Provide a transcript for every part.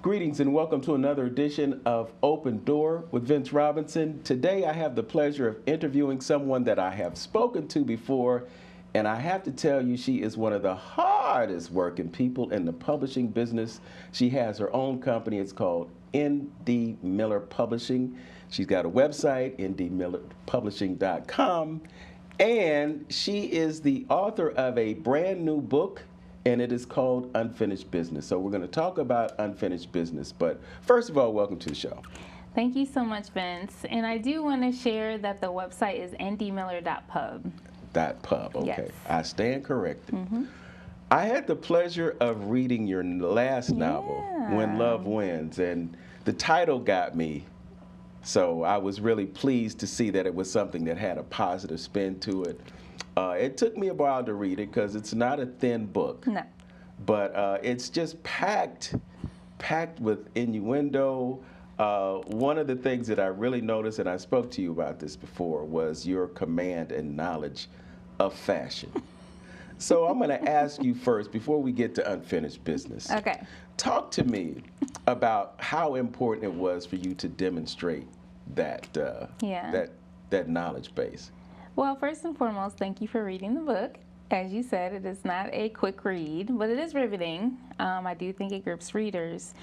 Greetings and welcome to another edition of Open Door with Vince Robinson. Today I have the pleasure of interviewing someone that I have spoken to before, and I have to tell you she is one of the hardest working people in the publishing business. She has her own company. It's called ND Miller Publishing. She's got a website, ndmiller.publishing.com, and she is the author of a brand new book, and it is called Unfinished Business. So we're going to talk about unfinished business. But first of all, welcome to the show. Thank you so much, Vince. And I do want to share that the website is ndmiller.pub. .pub, okay. Yes. I stand corrected. I had the pleasure of reading your last novel, When Love Wins, and the title got me. So I was really pleased to see that it was something that had a positive spin to it. It took me a while to read it because it's not a thin book. No. But it's just packed with innuendo. One of the things that I really noticed, and I spoke to you about this before, was your command and knowledge of fashion. So I'm going to ask you first, before we get to unfinished business. Okay. Talk to me about how important it was for you to demonstrate that that knowledge base. Well, first and foremost, thank you for reading the book. As you said, it is not a quick read, but it is riveting. I do think it grips readers.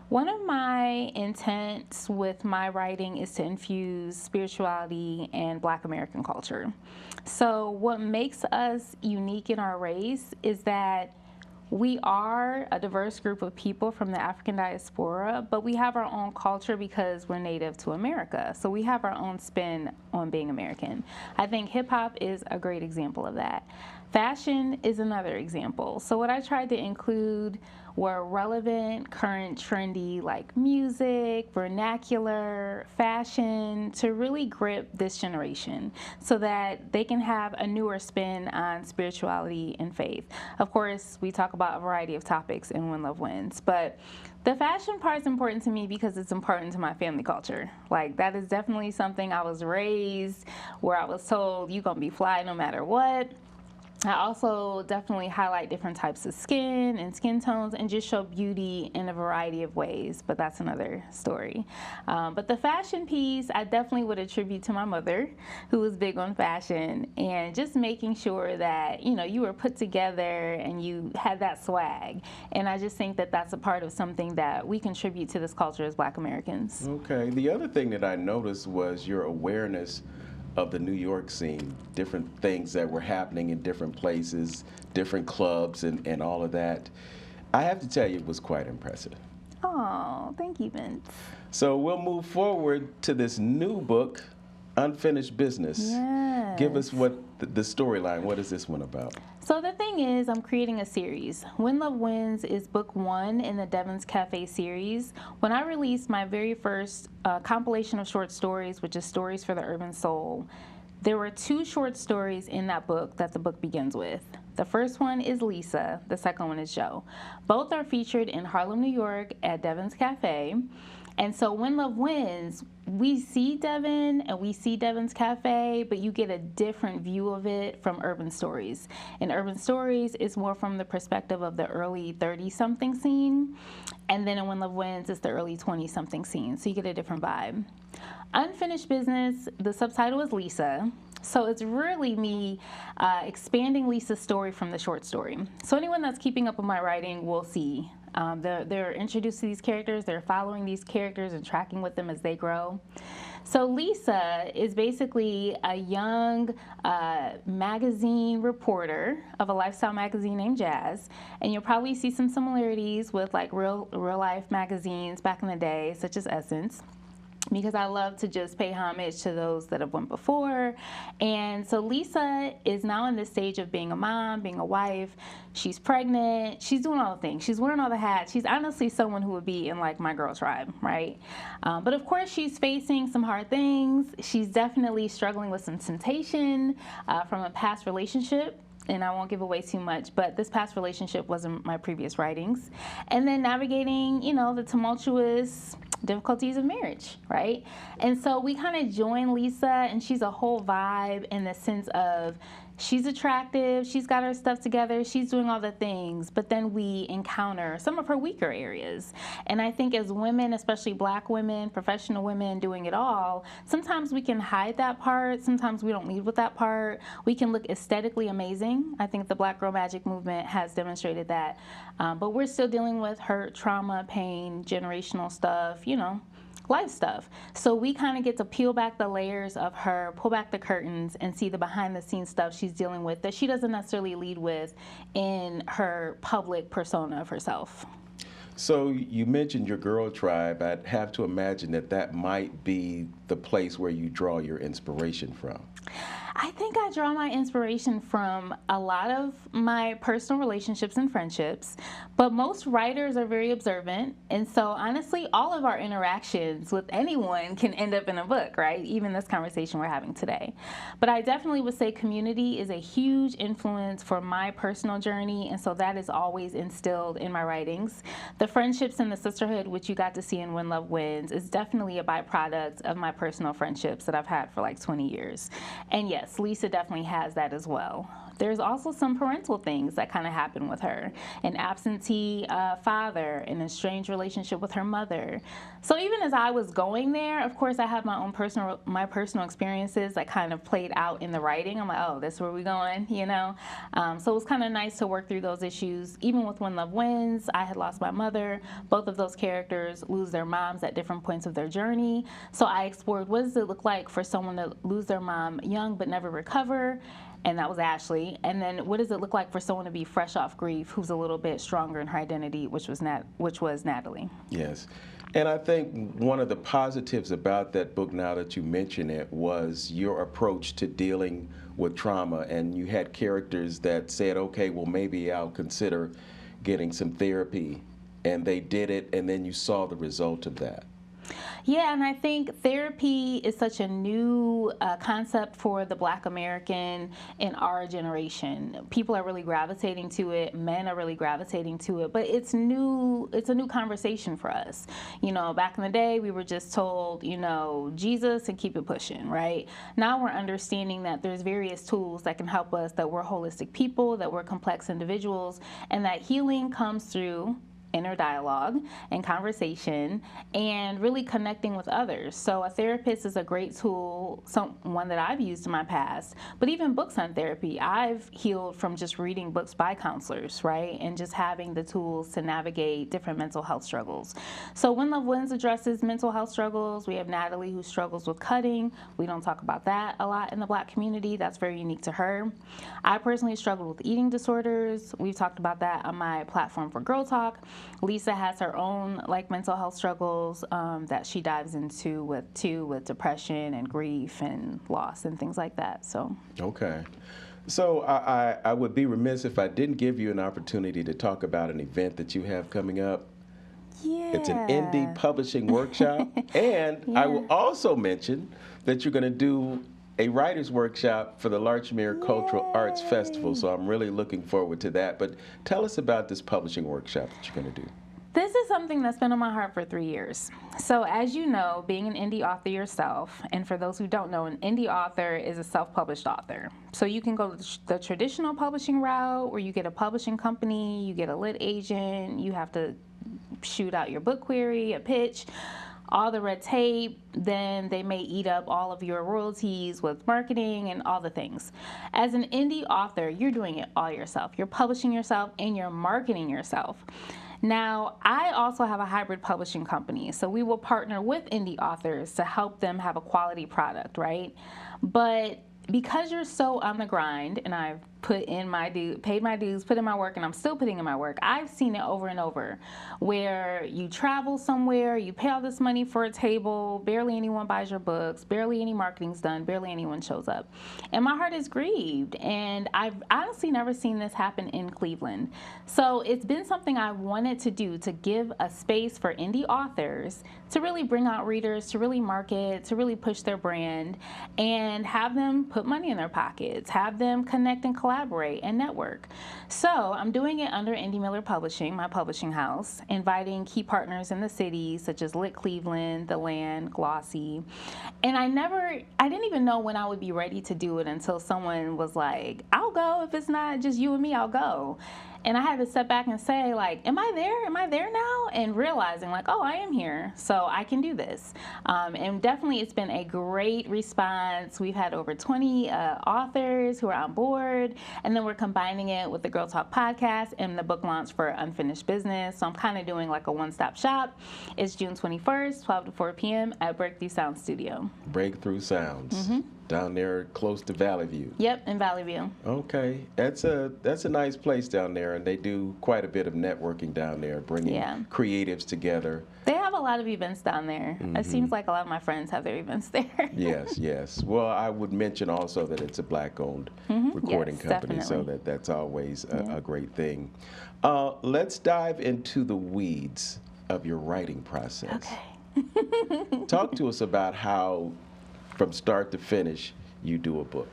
One of my intents with my writing is to infuse spirituality and Black American culture. So what makes us unique in our race is that we are a diverse group of people from the African diaspora, but we have our own culture because we're native to America. So we have our own spin on being American. I think hip hop is a great example of that. Fashion is another example. So what I tried to include were relevant, current, trendy, like music, vernacular, fashion, to really grip this generation so that they can have a newer spin on spirituality and faith. Of course, we talk about a variety of topics in When Love Wins, but the fashion part is important to me because it's important to my family culture. Like, that is definitely something I was raised where I was told you're gonna be fly no matter what. I also definitely highlight different types of skin and skin tones and just show beauty in a variety of ways, but that's another story. But the fashion piece, I definitely would attribute to my mother, who was big on fashion, and just making sure that, you know, you were put together and you had that swag. And I just think that that's a part of something that we contribute to this culture as Black Americans. Okay. The other thing that I noticed was your awareness of the New York scene, different things that were happening in different places, different clubs, and all of that. I have to tell you, it was quite impressive. Oh, thank you, Vince. So we'll move forward to this new book, Unfinished Business. Yes. Give us what the storyline. What is this one about? So the thing is, I'm creating a series. When Love Wins is book 1 in the Devon's Cafe series. When I released my very first compilation of short stories, which is Stories for the Urban Soul, there were 2 short stories in that book that the book begins with. The first one is Lisa, the second one is Joe. Both are featured in Harlem, New York at Devon's Cafe. And so When Love Wins, we see Devon and we see Devon's Cafe, but you get a different view of it from Urban Stories. In Urban Stories, it's more from the perspective of the early 30-something scene. And then in When Love Wins, it's the early 20-something scene. So you get a different vibe. Unfinished Business, the subtitle is Lisa. So it's really me expanding Lisa's story from the short story. So anyone that's keeping up with my writing will see they're introduced to these characters, they're following these characters and tracking with them as they grow. So Lisa is basically a young magazine reporter of a lifestyle magazine named Jazz, and you'll probably see some similarities with like real life magazines back in the day, such as Essence, because I love to just pay homage to those that have went before. And so Lisa is now in this stage of being a mom, being a wife. She's pregnant. She's doing all the things. She's wearing all the hats. She's honestly someone who would be in like my girl tribe, right? But of course, she's facing some hard things. She's definitely struggling with some temptation from a past relationship. And I won't give away too much, but this past relationship wasn't my previous writings. And then navigating, you know, the tumultuous difficulties of marriage, right? And so we kind of join Lisa, and she's a whole vibe in the sense of she's attractive, she's got her stuff together, she's doing all the things, but then we encounter some of her weaker areas. And I think as women, especially black women, professional women doing it all, sometimes we can hide that part, sometimes we don't lead with that part. We can look aesthetically amazing. I think the Black Girl Magic movement has demonstrated that. But we're still dealing with hurt, trauma, pain, generational stuff, life stuff. So we kind of get to peel back the layers of her, pull back the curtains, and see the behind the scenes stuff she's dealing with that she doesn't necessarily lead with in her public persona of herself. So you mentioned your girl tribe. I'd have to imagine that that might be the place where you draw your inspiration from. I think I draw my inspiration from a lot of my personal relationships and friendships, but most writers are very observant, and so honestly, all of our interactions with anyone can end up in a book, right? Even this conversation we're having today. But I definitely would say community is a huge influence for my personal journey, and so that is always instilled in my writings. The friendships and the sisterhood, which you got to see in When Love Wins, is definitely a byproduct of my personal friendships that I've had for like 20 years. And yes, Lisa definitely has that as well. There's also some parental things that kind of happen with her. An absentee father, an estranged relationship with her mother. So even as I was going there, of course I have my own personal experiences that kind of played out in the writing. I'm like, oh, this is where we're going, So it was kind of nice to work through those issues. Even with When Love Wins, I had lost my mother. Both of those characters lose their moms at different points of their journey. So I explored, what does it look like for someone to lose their mom young but never recover? And that was Ashley. And then what does it look like for someone to be fresh off grief who's a little bit stronger in her identity, which was Natalie. Yes. And I think one of the positives about that book, now that you mention it, was your approach to dealing with trauma. And you had characters that said, okay, well, maybe I'll consider getting some therapy. And they did it, and then you saw the result of that. Yeah, and I think therapy is such a new concept for the Black American in our generation. People are really gravitating to it. Men are really gravitating to it. But it's new. It's a new conversation for us. Back in the day, we were just told, Jesus and keep it pushing, right? Now we're understanding that there's various tools that can help us, that we're holistic people, that we're complex individuals, and that healing comes through inner dialogue and conversation and really connecting with others. So a therapist is a great tool, one that I've used in my past, but even books on therapy. I've healed from just reading books by counselors, right? And just having the tools to navigate different mental health struggles. So When Love Wins addresses mental health struggles. We have Natalie, who struggles with cutting. We don't talk about that a lot in the Black community. That's very unique to her. I personally struggled with eating disorders. We've talked about that on my platform for Girl Talk. Lisa has her own mental health struggles that she dives into with depression and grief and loss and things like that. So okay. So I would be remiss if I didn't give you an opportunity to talk about an event that you have coming up. Yeah. It's an indie publishing workshop. And yeah. I will also mention that you're going to do a writer's workshop for the Larchmere Cultural Arts Festival, so I'm really looking forward to that. But tell us about this publishing workshop that you're going to do. This is something that's been on my heart for 3 years. So as you know, being an indie author yourself, and for those who don't know, an indie author is a self-published author. So you can go the traditional publishing route, where you get a publishing company, you get a lit agent, you have to shoot out your book query, a pitch, all the red tape, then they may eat up all of your royalties with marketing and all the things. As an indie author, you're doing it all yourself. You're publishing yourself and you're marketing yourself. Now, I also have a hybrid publishing company, so we will partner with indie authors to help them have a quality product, right? But because you're so on the grind, and I've paid my dues, put in my work, and I'm still putting in my work, I've seen it over and over, where you travel somewhere, you pay all this money for a table, barely anyone buys your books, barely any marketing's done, barely anyone shows up. And my heart is grieved, and I've honestly never seen this happen in Cleveland. So it's been something I wanted to do, to give a space for indie authors to really bring out readers, to really market, to really push their brand, and have them put money in their pockets, have them connect and collaborate collaborate and network. So I'm doing it under Indie Miller Publishing, my publishing house, inviting key partners in the city such as Lit Cleveland, The Land, Glossy. And I didn't even know when I would be ready to do it until someone was like, I'll go. If it's not just you and me, I'll go. And I had to step back and say, like, am I there? Am I there now? And realizing, like, oh, I am here, so I can do this. And definitely it's been a great response. We've had over 20 authors who are on board, and then we're combining it with the Girl Talk podcast and the book launch for Unfinished Business. So I'm kind of doing like a one-stop shop. It's June 21st, 12 to 4 p.m. at Breakthrough Sound Studio. Breakthrough Sounds. Down there close to Valley View. Yep, in Valley View. Okay, that's a nice place down there, and they do quite a bit of networking down there, bringing creatives together. They have a lot of events down there. It seems like a lot of my friends have their events there. Yes. Well, I would mention also that it's a Black-owned recording company, definitely. so that's always a great thing. Let's dive into the weeds of your writing process. Okay. Talk to us about how, from start to finish, you do a book.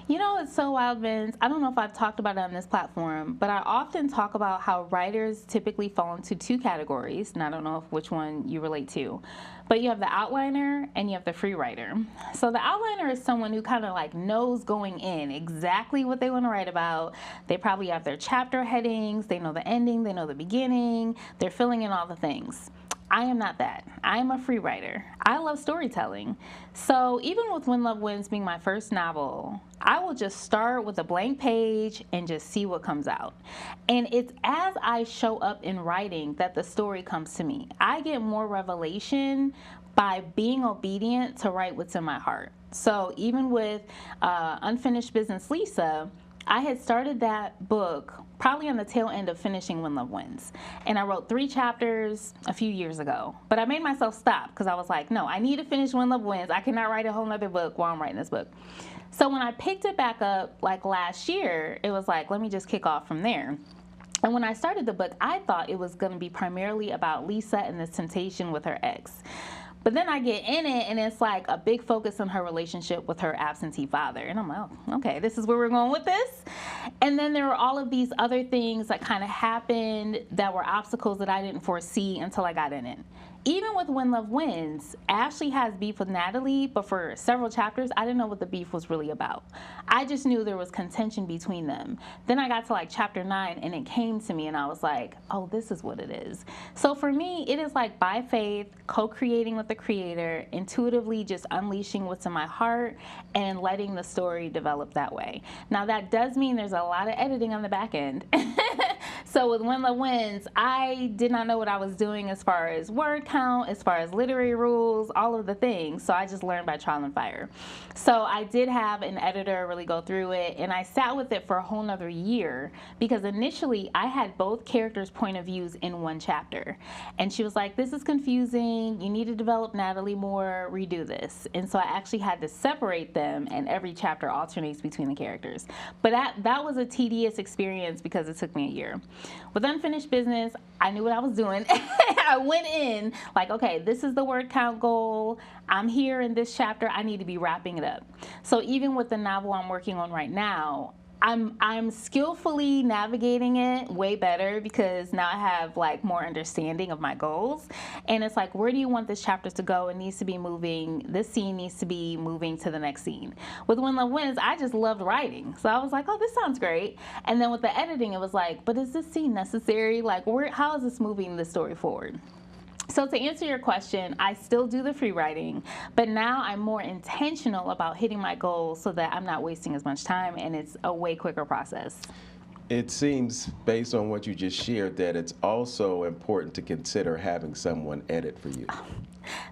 You know, it's so wild, Vince. I don't know if I've talked about it on this platform, but I often talk about how writers typically fall into two categories, and I don't know which one you relate to. But you have the outliner and you have the free writer. So the outliner is someone who kind of like knows going in exactly what they want to write about. They probably have their chapter headings, they know the ending, they know the beginning, they're filling in all the things. I am not that. I am a free writer. I love storytelling. So even with When Love Wins being my first novel, I will just start with a blank page and just see what comes out. And it's as I show up in writing that the story comes to me. I get more revelation by being obedient to write what's in my heart. So even with Unfinished Business Lisa, I had started that book probably on the tail end of finishing When Love Wins. And I wrote 3 chapters a few years ago. But I made myself stop because I was like, no, I need to finish When Love Wins. I cannot write a whole nother book while I'm writing this book. So when I picked it back up like last year, it was like, let me just kick off from there. And when I started the book, I thought it was going to be primarily about Lisa and this temptation with her ex. But then I get in it, and it's like a big focus on her relationship with her absentee father. And I'm like, oh, okay, this is where we're going with this. And then there were all of these other things that kind of happened that were obstacles that I didn't foresee until I got in it. Even with When Love Wins, Ashley has beef with Natalie, but for several chapters, I didn't know what the beef was really about. I just knew there was contention between them. Then I got to like chapter 9, and it came to me, and I was like, oh, this is what it is. So for me, it is like by faith, co-creating with the creator, intuitively just unleashing what's in my heart, and letting the story develop that way. Now, that does mean there's a lot of editing on the back end. So with When Love Wins, I did not know what I was doing as far as word count, as far as literary rules, all of the things. So I just learned by trial and fire. So I did have an editor really go through it, and I sat with it for a whole nother year because initially I had both characters' point of views in one chapter. And she was like, this is confusing. You need to develop Natalie more, redo this. And so I actually had to separate them, and every chapter alternates between the characters. But that was a tedious experience because it took me a year. With Unfinished Business, I knew what I was doing. I went in like, okay, this is the word count goal. I'm here in this chapter. I need to be wrapping it up. So even with the novel I'm working on right now, I'm skillfully navigating it way better because now I have like more understanding of my goals. And it's like, where do you want this chapter to go? It needs to be moving. This scene needs to be moving to the next scene. With When Love Wins, I just loved writing. So I was like, oh, this sounds great. And then with the editing, it was like, but is this scene necessary? Like, how is this moving the story forward? So to answer your question, I still do the free writing, but now I'm more intentional about hitting my goals so that I'm not wasting as much time, and it's a way quicker process. It seems, based on what you just shared, that it's also important to consider having someone edit for you.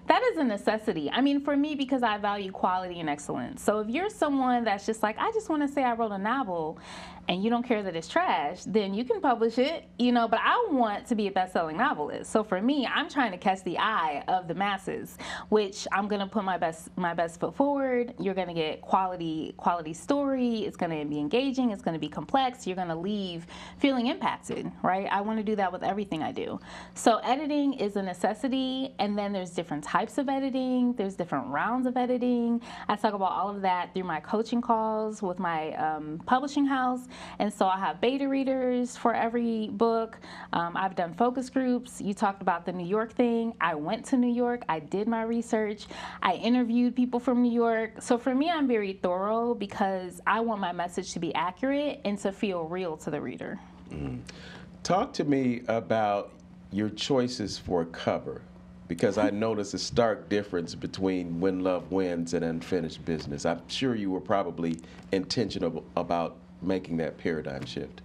That is a necessity. I mean, for me, because I value quality and excellence. So if you're someone that's just like, I just want to say I wrote a novel, and you don't care that it's trash, then you can publish it, but I want to be a best-selling novelist. So for me, I'm trying to catch the eye of the masses, which I'm going to put my best foot forward. You're going to get quality story. It's going to be engaging. It's going to be complex. You're going to leave feeling impacted, right? I want to do that with everything I do. So editing is a necessity, and then there's different different types of editing. There's different rounds of editing. I talk about all of that through my coaching calls with my publishing house. And so I have beta readers for every book. I've done focus groups. You talked about the New York thing. I went to New York. I did my research. I interviewed people from New York. So for me, I'm very thorough because I want my message to be accurate and to feel real to the reader. Talk to me about your choices for a cover, because I noticed a stark difference between When Love Wins and Unfinished Business. I'm sure you were probably intentional about making that paradigm shift.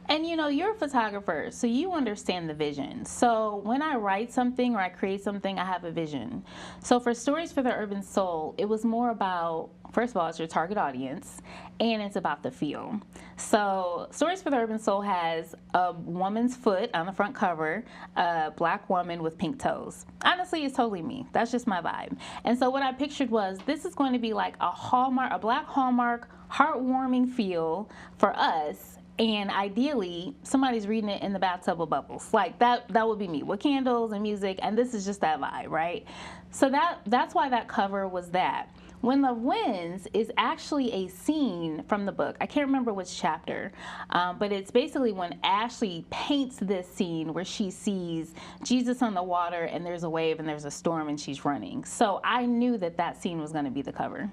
And you know, you're a photographer, so you understand the vision. So when I write something or I create something, I have a vision. So for Stories for the Urban Soul, it was more about, first of all, it's your target audience, and it's about the feel. So Stories for the Urban Soul has a woman's foot on the front cover, a black woman with pink toes. Honestly, it's totally me. That's just my vibe. And so what I pictured was, this is going to be like a Hallmark, a black Hallmark, heartwarming feel for us. And ideally, somebody's reading it in the bathtub with bubbles. Like that would be me, with candles and music, and this is just that vibe, right? So that's why that cover was that. When Love Wins is actually a scene from the book. I can't remember which chapter, but it's basically when Ashley paints this scene where she sees Jesus on the water and there's a wave and there's a storm and she's running. So I knew that that scene was going to be the cover.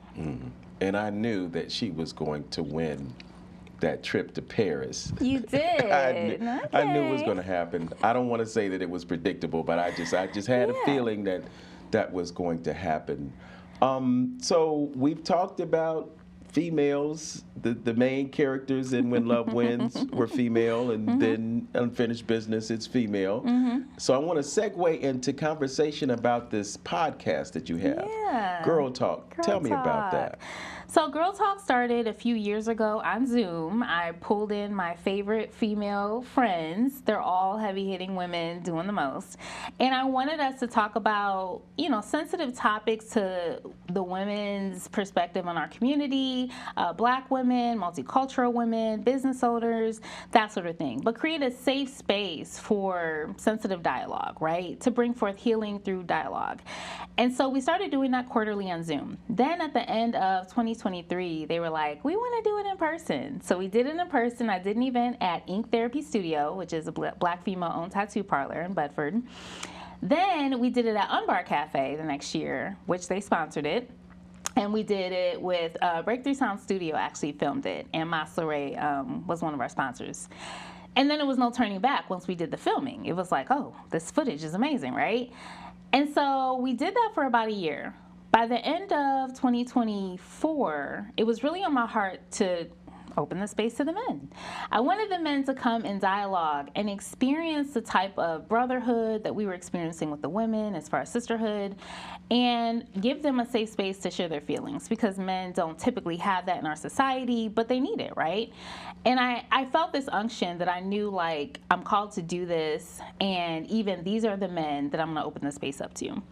And I knew that she was going to win that trip to Paris. You did. I knew it was going to happen. I don't want to say that it was predictable, but I just had a feeling that that was going to happen. So we've talked about females. The main characters in When Love Wins were female, and then Unfinished Business, it's female. So I want to segue into conversation about this podcast that you have. Yeah. Girl Talk. Tell me about that. So Girl Talk started a few years ago on Zoom. I pulled in my favorite female friends. They're all heavy-hitting women doing the most. And I wanted us to talk about, you know, sensitive topics to the women's perspective on our community, black women, multicultural women, business owners, that sort of thing. But create a safe space for sensitive dialogue, right? To bring forth healing through dialogue. And so we started doing that quarterly on Zoom. Then at the end of 2023, they were like, we want to do it in person. So we did it in person. I did an event at Ink Therapy Studio, which is a black female-owned tattoo parlor in Bedford. Then we did it at Unbar Cafe the next year, which they sponsored it. And we did it with Breakthrough Sound Studio actually filmed it, and Masleray was one of our sponsors. And then it was no turning back once we did the filming. It was like, oh, this footage is amazing, right? And so we did that for about a year. By the end of 2024, it was really on my heart to open the space to the men. I wanted the men to come in dialogue and experience the type of brotherhood that we were experiencing with the women as far as sisterhood, and give them a safe space to share their feelings, because men don't typically have that in our society, but they need it, right? And I felt this unction that I knew, like, I'm called to do this, and even these are the men that I'm going to open the space up to.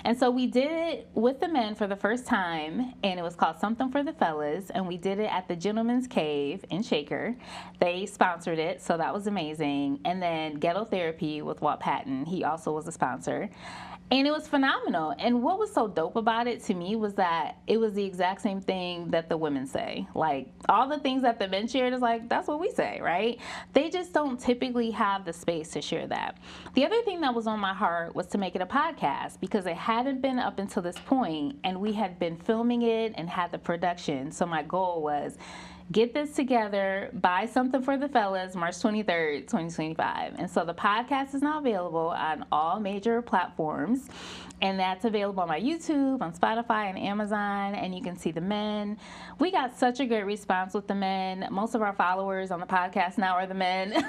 And so we did it with the men for the first time, and it was called Something for the Fellas, and we did it at the Gentleman's Cave in Shaker. They sponsored it, so that was amazing. And then Ghetto Therapy with Walt Patton, he also was a sponsor. And it was phenomenal. And what was so dope about it to me was that it was the exact same thing that the women say. Like, all the things that the men shared is like, that's what we say, right? They just don't typically have the space to share that. The other thing that was on my heart was to make it a podcast, because it hadn't been up until this point, and we had been filming it and had the production. So my goal was, get this together, buy Something for the Fellas, March 23rd, 2025. And so the podcast is now available on all major platforms. And that's available on my YouTube, on Spotify, and Amazon. And you can see the men. We got such a great response with the men. Most of our followers on the podcast now are the men.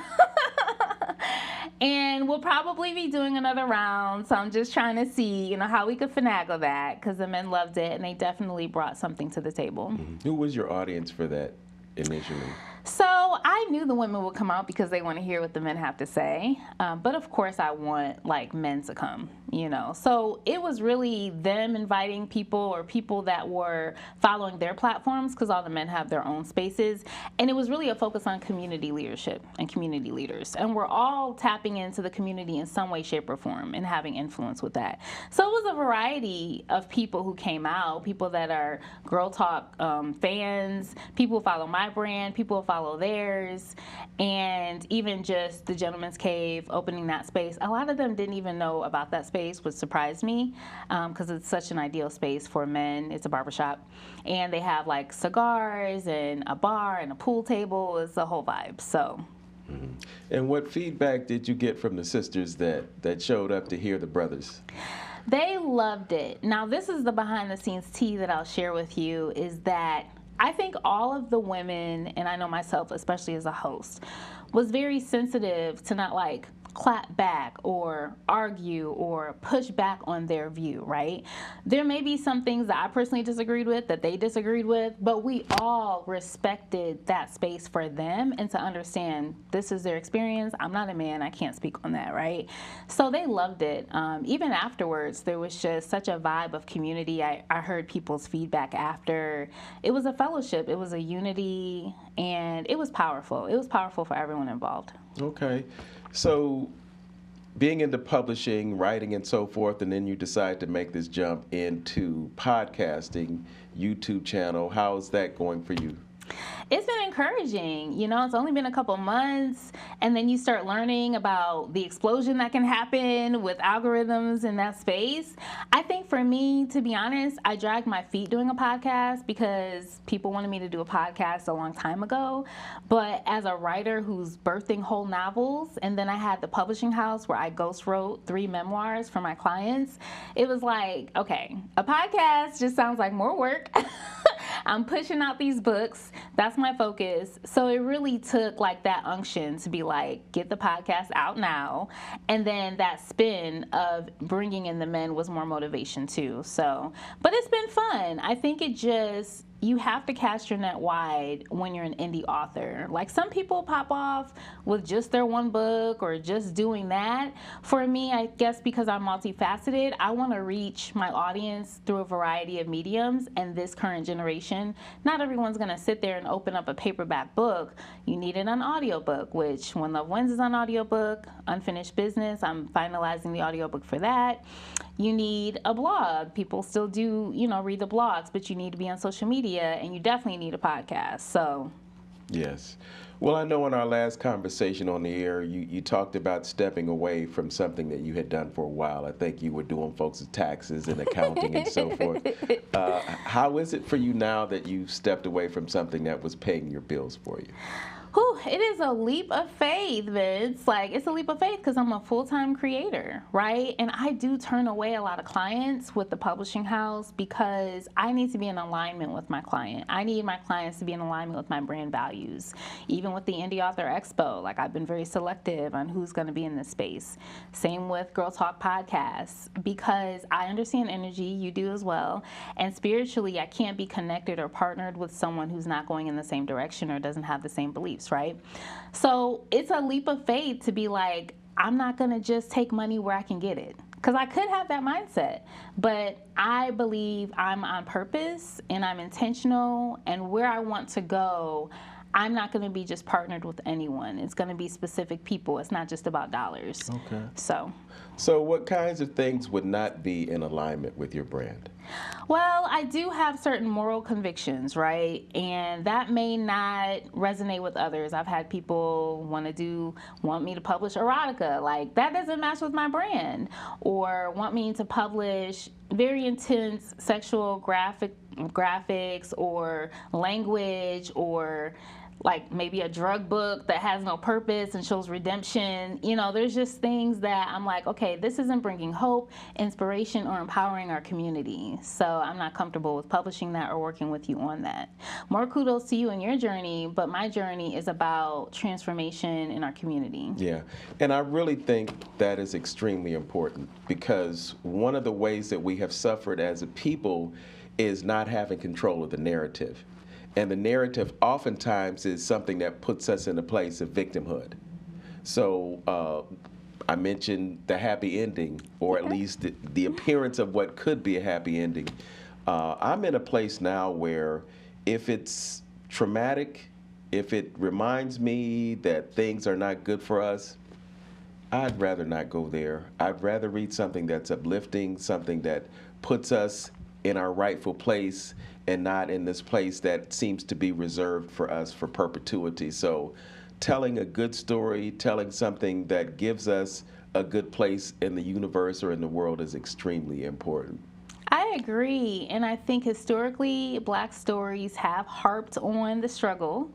And we'll probably be doing another round. So I'm just trying to see, you know, how we could finagle that, because the men loved it and they definitely brought something to the table. Who was your audience for that initially? So I knew the women would come out because they want to hear what the men have to say. But of course I want like men to come, you know. So it was really them inviting people or people that were following their platforms, because all the men have their own spaces. And it was really a focus on community leadership and community leaders. And we're all tapping into the community in some way, shape, or form and having influence with that. So it was a variety of people who came out, people that are Girl Talk fans, people who follow my brand, people who follow theirs, and even just the Gentleman's Cave, opening that space. A lot of them didn't even know about that space, which surprised me, because it's such an ideal space for men. It's a barbershop, and they have like cigars and a bar and a pool table. It's the whole vibe. So. Mm-hmm. And what feedback did you get from the sisters that showed up to hear the brothers? They loved it. Now, this is the behind the scenes tea that I'll share with you, is that I think all of the women, and I know myself, especially as a host, was very sensitive to not like clap back or argue or push back on their view, right? There may be some things that I personally disagreed with that they disagreed with, but we all respected that space for them and to understand this is their experience. I'm not a man, I can't speak on that, right? So they loved it. Even afterwards, there was just such a vibe of community. I heard people's feedback after. It was a fellowship, it was a unity, and it was powerful. It was powerful for everyone involved. Okay. So being into publishing, writing, and so forth, and then you decide to make this jump into podcasting, YouTube channel. How is that going for you? It's been encouraging. You know, it's only been a couple months, and then you start learning about the explosion that can happen with algorithms in that space. I think for me, to be honest, I dragged my feet doing a podcast because people wanted me to do a podcast a long time ago. But as a writer who's birthing whole novels, and then I had the publishing house where I ghost wrote 3 memoirs for my clients, it was like, okay, a podcast just sounds like more work. I'm pushing out these books. That's my focus. So it really took like that unction to be like, get the podcast out now. And then that spin of bringing in the men was more motivation too. So, but it's been fun. I think it just, you have to cast your net wide when you're an indie author. Like some people pop off with just their one book or just doing that. For me, I guess because I'm multifaceted, I want to reach my audience through a variety of mediums. And this current generation, not everyone's going to sit there and open up a paperback book. You need it on audiobook, which When Love Wins is on audiobook. Unfinished Business, I'm finalizing the audiobook for that. You need a blog. People still do, you know, read the blogs, but you need to be on social media, and you definitely need a podcast. So, yes. Well, I know in our last conversation on the air, you talked about stepping away from something that you had done for a while. I think you were doing folks' taxes and accounting and so forth. How is it for you now that you've stepped away from something that was paying your bills for you? Whew, it is a leap of faith, Vince. Like, it's a leap of faith because I'm a full-time creator, right? And I do turn away a lot of clients with the publishing house because I need to be in alignment with my client. I need my clients to be in alignment with my brand values. Even with the Indie Author Expo, like I've been very selective on who's going to be in this space. Same with Girl Talk Podcasts, because I understand energy, you do as well. And spiritually, I can't be connected or partnered with someone who's not going in the same direction or doesn't have the same beliefs, right? So it's a leap of faith to be like, I'm not going to just take money where I can get it. Because I could have that mindset, but I believe I'm on purpose and I'm intentional, and where I want to go, I'm not going to be just partnered with anyone. It's going to be specific people. It's not just about dollars. Okay. So what kinds of things would not be in alignment with your brand? Well, I do have certain moral convictions, right? And that may not resonate with others. I've had people want me to publish erotica. Like, that doesn't match with my brand. Or want me to publish very intense sexual graphics or language, or like maybe a drug book that has no purpose and shows redemption. You know, there's just things that I'm like, okay, this isn't bringing hope, inspiration, or empowering our community. So I'm not comfortable with publishing that or working with you on that. More kudos to you and your journey, but my journey is about transformation in our community. Yeah, and I really think that is extremely important, because one of the ways that we have suffered as a people is not having control of the narrative. And the narrative oftentimes is something that puts us in a place of victimhood. So I mentioned the happy ending, or at least the appearance of what could be a happy ending. I'm in a place now where if it's traumatic, if it reminds me that things are not good for us, I'd rather not go there. I'd rather read something that's uplifting, something that puts us in our rightful place and not in this place that seems to be reserved for us for perpetuity. So telling a good story, telling something that gives us a good place in the universe or in the world is extremely important. I agree. And I think historically, Black stories have harped on the struggle,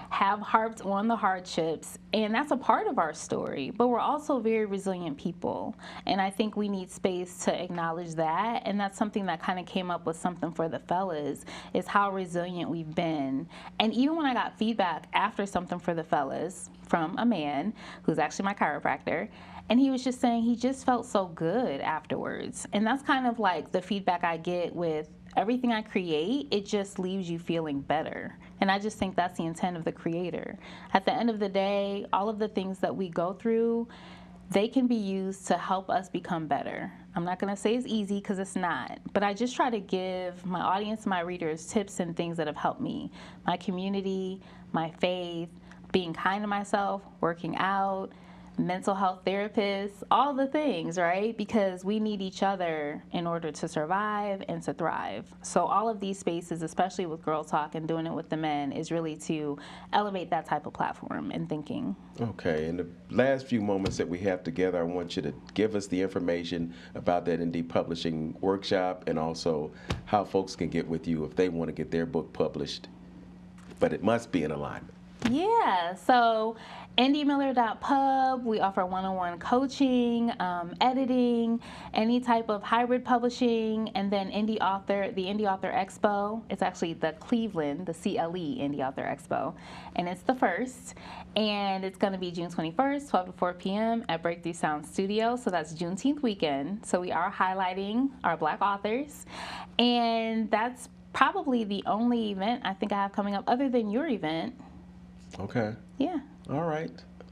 have harped on the hardships, and that's a part of our story. But we're also very resilient people. And I think we need space to acknowledge that. And that's something that kind of came up with Something for the Fellas, is how resilient we've been. And even when I got feedback after Something for the Fellas from a man who's actually my chiropractor, and he was just saying he just felt so good afterwards. And that's kind of like the feedback I get with everything I create. It just leaves you feeling better. And I just think that's the intent of the creator. At the end of the day, all of the things that we go through, they can be used to help us become better. I'm not going to say it's easy, because it's not. But I just try to give my audience, my readers, tips and things that have helped me. My community, my faith, being kind to myself, working out, mental health therapists, all the things, right? Because we need each other in order to survive and to thrive. So all of these spaces, especially with Girl Talk and doing it with the men, is really to elevate that type of platform and thinking. Okay, in the last few moments that we have together, I want you to give us the information about that indie publishing workshop and also how folks can get with you if they want to get their book published. But it must be in alignment. Yeah, so ndmiller.pub, we offer one-on-one coaching, editing, any type of hybrid publishing, and then the Indie Author Expo. It's actually the Cleveland, the CLE Indie Author Expo, and it's the first, and it's going to be June 21st, 12 to 4 p.m. at Breakthrough Sound Studio, so that's Juneteenth weekend. So we are highlighting our Black authors, and that's probably the only event I think I have coming up other than your event. Okay. Yeah. All right.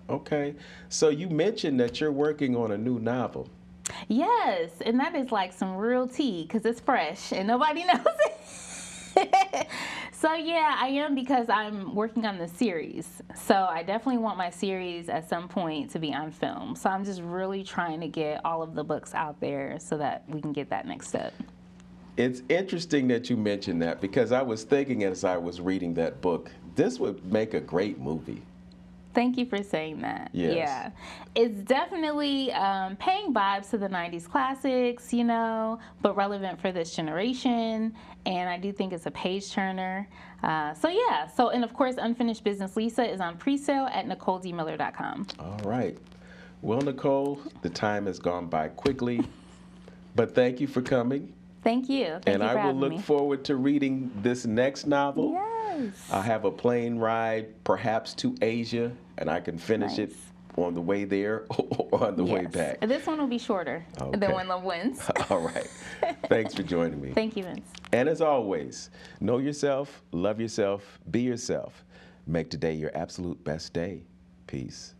Okay. So you mentioned that you're working on a new novel. Yes, and that is like some real tea, because it's fresh and nobody knows it. So yeah, I am, because I'm working on the series. So I definitely want my series at some point to be on film. So I'm just really trying to get all of the books out there so that we can get that next step. It's interesting that you mentioned that, because I was thinking as I was reading that book, this would make a great movie. Thank you for saying that. Yes. Yeah. It's definitely paying vibes to the 90s classics, you know, but relevant for this generation. And I do think it's a page turner. So yeah. So, and of course, Unfinished Business Lisa is on pre-sale at NicoleDmiller.com. All right. Well, Nicole, the time has gone by quickly, but thank you for coming. Thank you. Thank and you for I will having look me. forward to reading this next novel. Yes. I'll have a plane ride, perhaps to Asia, and I can finish it on the way there or on the way back. This one will be shorter than When Love Wins. All right. Thanks for joining me. Thank you, Vince. And as always, know yourself, love yourself, be yourself. Make today your absolute best day. Peace.